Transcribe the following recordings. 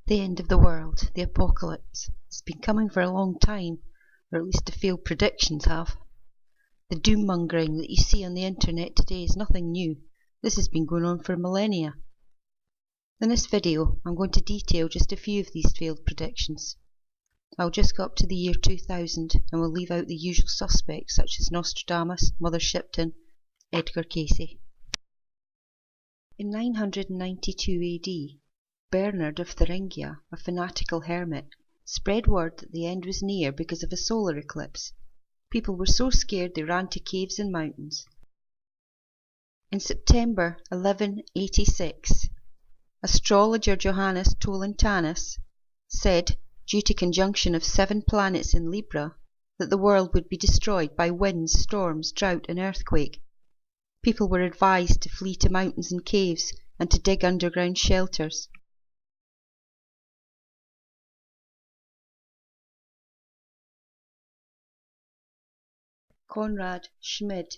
The end of the world, the apocalypse. It's been coming for a long time, or at least the failed predictions have. The doom-mongering that you see on the internet today is nothing new. This has been going on for millennia. In this video, I'm going to detail just a few of these failed predictions. I'll just go up to the year 2000 and will leave out the usual suspects such as Nostradamus, Mother Shipton, Edgar Casey. In 992 AD, Bernard of Thuringia, a fanatical hermit, spread word that the end was near because of a solar eclipse. People were so scared they ran to caves and mountains. In September 1186, astrologer Johannes Tolentanis said, due to conjunction of 7 planets in Libra, that the world would be destroyed by winds, storms, drought and earthquake. People were advised to flee to mountains and caves and to dig underground shelters. Konrad Schmid,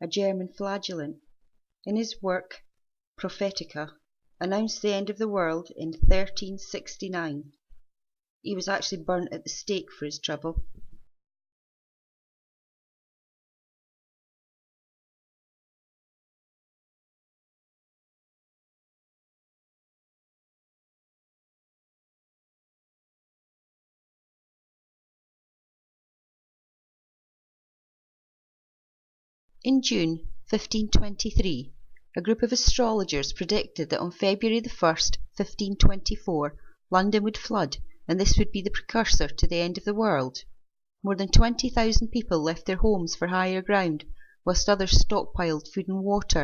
a German flagellant, in his work Prophetica, announced the end of the world in 1369. He was actually burnt at the stake for his trouble. In June 1523, a group of astrologers predicted that on February the 1st, 1524, London would flood, and this would be the precursor to the end of the world. More than 20,000 people left their homes for higher ground, whilst others stockpiled food and water.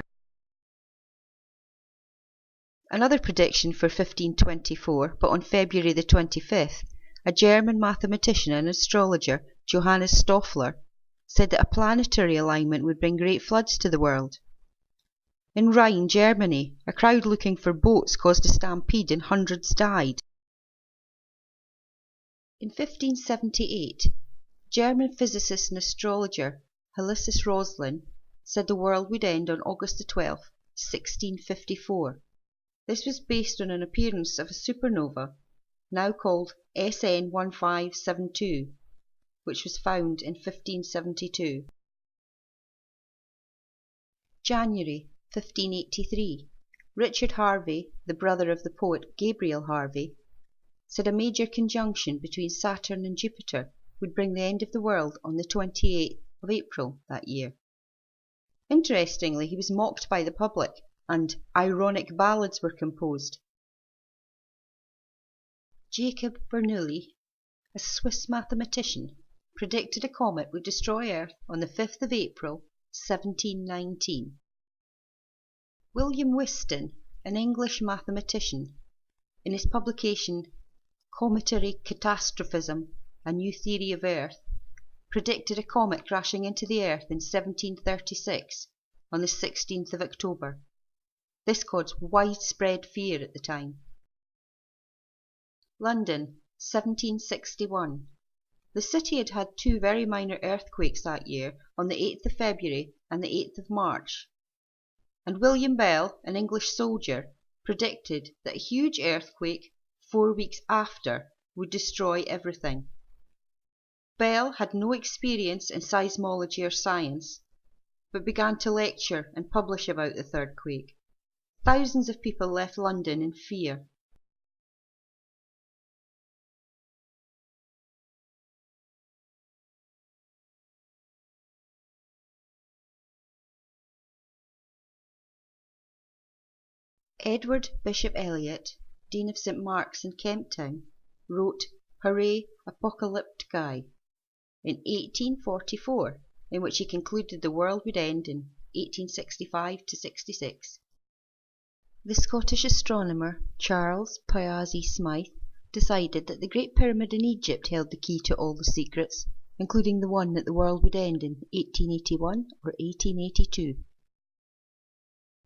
Another prediction for 1524, but on February the 25th, a German mathematician and astrologer, Johannes Stoffler, said that a planetary alignment would bring great floods to the world. In Rhine, Germany, a crowd looking for boats caused a stampede and hundreds died. In 1578, German physicist and astrologer Helicis Roslin said the world would end on August 12, 1654. This was based on an appearance of a supernova, now called SN 1572, which was found in 1572. January 1583. Richard Harvey, the brother of the poet Gabriel Harvey, said a major conjunction between Saturn and Jupiter would bring the end of the world on the 28th of April that year. Interestingly, he was mocked by the public, and ironic ballads were composed. Jacob Bernoulli, a Swiss mathematician, predicted a comet would destroy Earth on the 5th of April, 1719. William Whiston, an English mathematician, in his publication Cometary Catastrophism, A New Theory of Earth, predicted a comet crashing into the Earth in 1736 on the 16th of October. This caused widespread fear at the time. London, 1761. The city had had 2 very minor earthquakes that year on the 8th of February and the 8th of March. And William Bell, an English soldier, predicted that a huge earthquake 4 weeks after would destroy everything. Bell had no experience in seismology or science, but began to lecture and publish about the third quake. Thousands of people left London in fear. Edward Bishop Elliot, Dean of St Mark's in Kemp Town, wrote Hooray, Apocalypticae in 1844, in which he concluded the world would end in 1865–66. The Scottish astronomer Charles Piazzi Smyth decided that the Great Pyramid in Egypt held the key to all the secrets, including the one that the world would end in 1881 or 1882.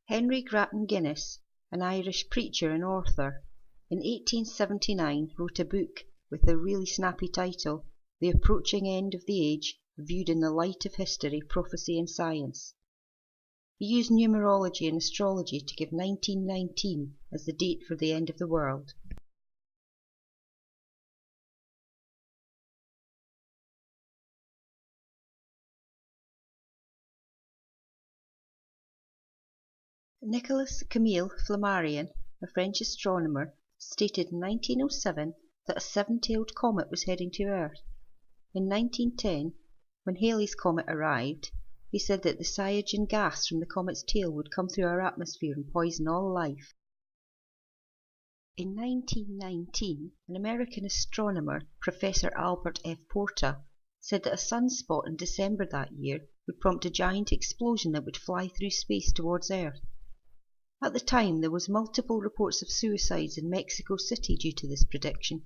Henry Grattan Guinness, an Irish preacher and author, in 1879 wrote a book with the really snappy title, The Approaching End of the Age, Viewed in the Light of History, Prophecy and Science. He used numerology and astrology to give 1919 as the date for the end of the world. Nicolas Camille Flammarion, a French astronomer, stated in 1907 that a seven-tailed comet was heading to Earth. In 1910, when Halley's comet arrived, he said that the cyanogen gas from the comet's tail would come through our atmosphere and poison all life. In 1919, an American astronomer, Professor Albert F. Porta, said that a sunspot in December that year would prompt a giant explosion that would fly through space towards Earth. At the time, there was multiple reports of suicides in Mexico City due to this prediction.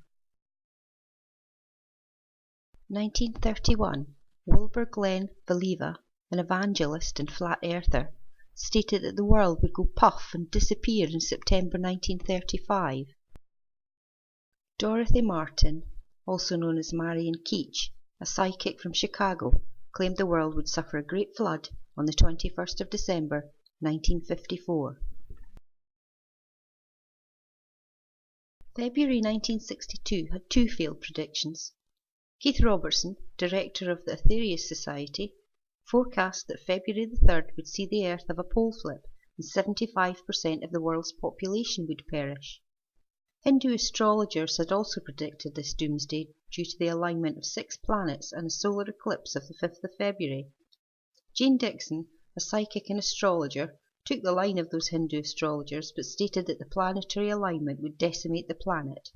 1931, Wilbur Glenn Valiva, an evangelist and flat earther, stated that the world would go puff and disappear in September 1935. Dorothy Martin, also known as Marian Keech, a psychic from Chicago, claimed the world would suffer a great flood on the 21st of December 1954. February 1962 had two failed predictions. Keith Robertson, director of the Aetherius Society, forecast that February the 3rd would see the Earth have a pole flip and 75% of the world's population would perish. Hindu astrologers had also predicted this doomsday due to the alignment of 6 planets and a solar eclipse of the 5th of February. Jane Dixon, a psychic and astrologer, took the line of those Hindu astrologers but stated that the planetary alignment would decimate the planet.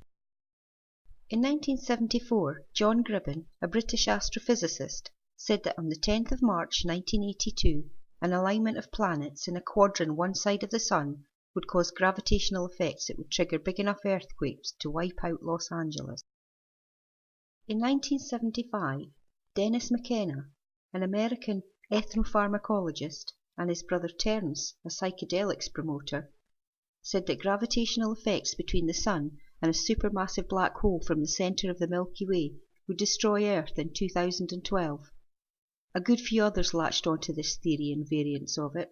In 1974, John Gribben, a British astrophysicist, said that on the 10th of March 1982, an alignment of planets in a quadrant one side of the Sun would cause gravitational effects that would trigger big enough earthquakes to wipe out Los Angeles. In 1975, Dennis McKenna, an American ethnopharmacologist, and his brother Terence, a psychedelics promoter, said that gravitational effects between the Sun and a supermassive black hole from the centre of the Milky Way would destroy Earth in 2012. A good few others latched onto this theory and variants of it.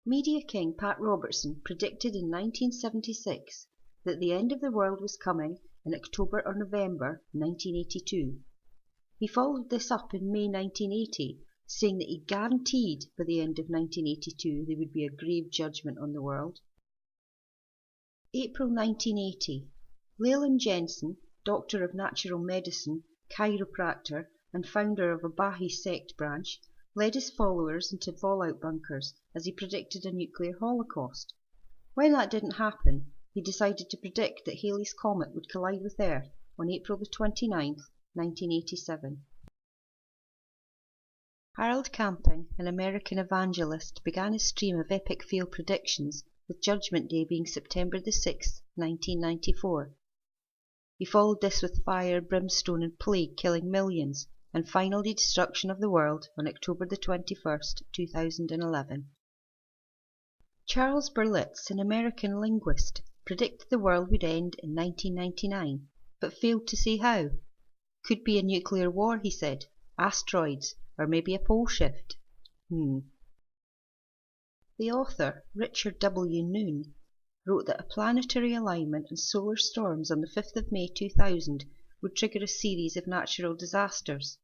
Media king Pat Robertson predicted in 1976 that the end of the world was coming in October or November 1982. He followed this up in May 1980, saying that he guaranteed by the end of 1982 there would be a grave judgment on the world. April 1980, Leland Jensen, Doctor of Natural Medicine, chiropractor, and founder of a Baha'i sect branch, led his followers into fallout bunkers as he predicted a nuclear holocaust. When that didn't happen, he decided to predict that Halley's Comet would collide with Earth on April the 29th, 1987. Harold Camping, an American evangelist, began his stream of epic fail predictions, with Judgment Day being September the 6th, 1994. He followed this with fire, brimstone and plague killing millions, and finally destruction of the world on October the 21st, 2011. Charles Berlitz, an American linguist, predicted the world would end in 1999, but failed to say how. Could be a nuclear war, he said, asteroids, or maybe a pole shift. The author, Richard W. Noon, wrote that a planetary alignment and solar storms on the 5th of May 2000 would trigger a series of natural disasters.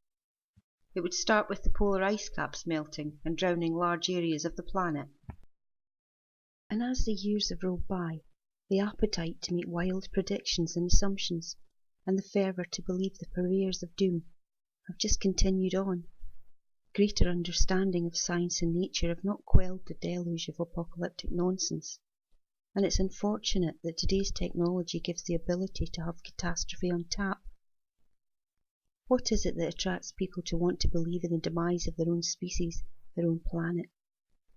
It would start with the polar ice caps melting and drowning large areas of the planet. And as the years have rolled by, the appetite to make wild predictions and assumptions, and the fervour to believe the purveyors of doom, have just continued on. Greater understanding of science and nature have not quelled the deluge of apocalyptic nonsense, and it's unfortunate that today's technology gives the ability to have catastrophe on tap. What is it that attracts people to want to believe in the demise of their own species, their own planet?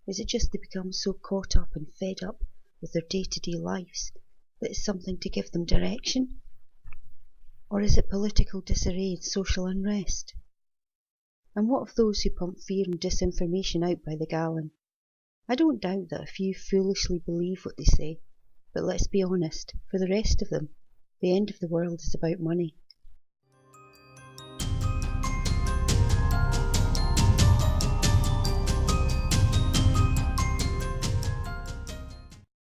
Is it just they become so caught up and fed up with their day-to-day lives that it's something to give them direction? Or is it political disarray and social unrest? And what of those who pump fear and disinformation out by the gallon? I don't doubt that a few foolishly believe what they say, but let's be honest, for the rest of them, the end of the world is about money.